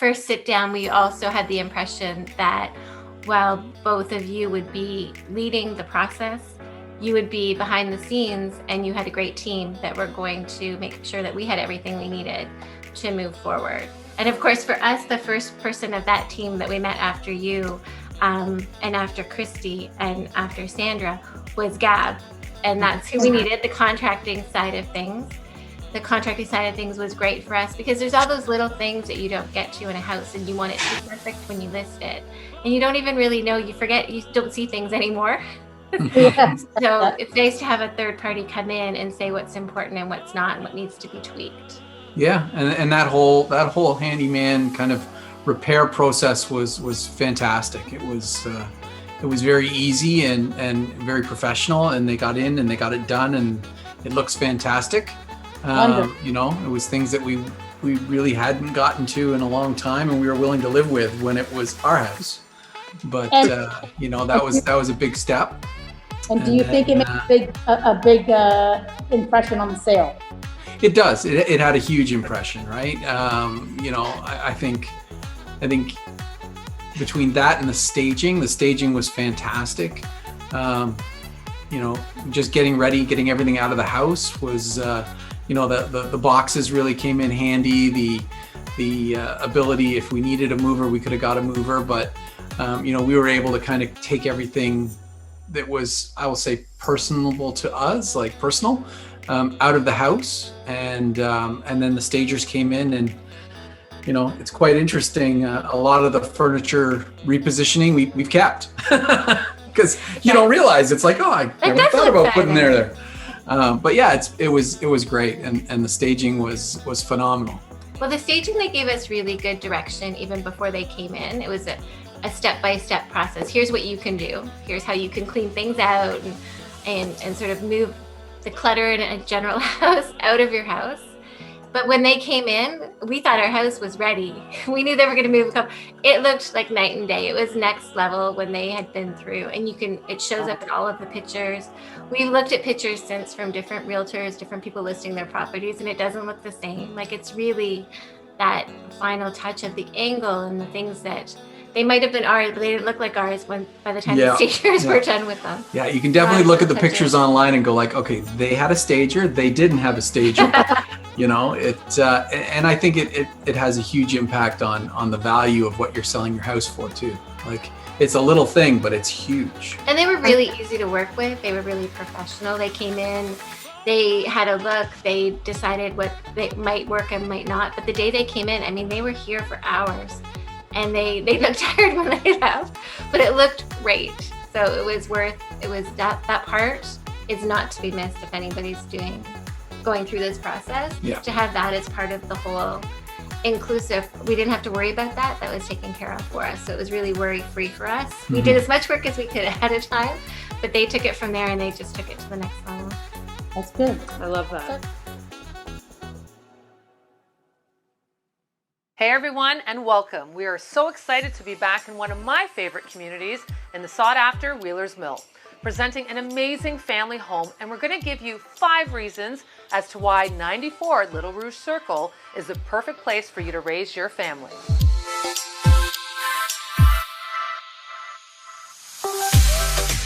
first sit down, we also had the impression that while both of you would be leading the process, you would be behind the scenes, and you had a great team that were going to make sure that we had everything we needed to move forward. And of course, for us, the first person of that team that we met after you, and after Christy and after Sandra, was Gab. And that's who we needed, the contracting side of things. The contracting side of things was great for us because there's all those little things that you don't get to in a house, and you want it to be perfect when you list it. And you don't even really know, you forget, you don't see things anymore. So it's nice to have a third party come in and say what's important and what's not and what needs to be tweaked. Yeah, and that whole handyman kind of repair process was fantastic. It was very easy and very professional, and they got in and they got it done, and it looks fantastic. You know, it was things that we really hadn't gotten to in a long time, and we were willing to live with when it was our house. But you know, that was a big step. And do you think it made a big impression on the sale? It does. It had a huge impression, right? You know, I think between that and the staging was fantastic. You know, just getting ready, getting everything out of the house was, you know, the boxes really came in handy. The ability, if we needed a mover, we could have got a mover, but you know, we were able to kind of take everything that was, I will say, personable to us, like personal, out of the house, and then the stagers came in, and you know, it's quite interesting. A lot of the furniture repositioning we've kept because you don't realize it's like, oh, I never thought about putting there. But yeah, it was great, and the staging was phenomenal. Well, the staging, they gave us really good direction even before they came in. It was a step-by-step process. Here's what you can do. Here's how you can clean things out and sort of move the clutter in a general house out of your house. But when they came in, we thought our house was ready. We knew they were going to move. It looked like night and day. It was next level when they had been through, and it shows up in all of the pictures. We've looked at pictures since from different realtors, different people listing their properties, and it doesn't look the same. Like, it's really that final touch of the angle and the things that they might have been ours, but they didn't look like ours by the time the stagers were done with them. Yeah, you can definitely look at the pictures online and go like, okay, they had a stager, they didn't have a stager. You know, and I think it has a huge impact on the value of what you're selling your house for too. Like, it's a little thing, but it's huge. And they were really easy to work with. They were really professional. They came in, they had a look, they decided what they might work and might not. But the day they came in, I mean, they were here for hours. And they looked tired when they left, but it looked great. So it was that part is not to be missed if anybody's going through this process. Yeah. To have that as part of the whole inclusive, we didn't have to worry about that. That was taken care of for us. So it was really worry-free for us. Mm-hmm. We did as much work as we could ahead of time, but they took it from there and they just took it to the next level. That's good. I love that. Hey everyone, and welcome. We are so excited to be back in one of my favorite communities in the sought-after Wheelers Mill, presenting an amazing family home, and we're going to give you 5 reasons as to why 94 Little Rouge Circle is the perfect place for you to raise your family.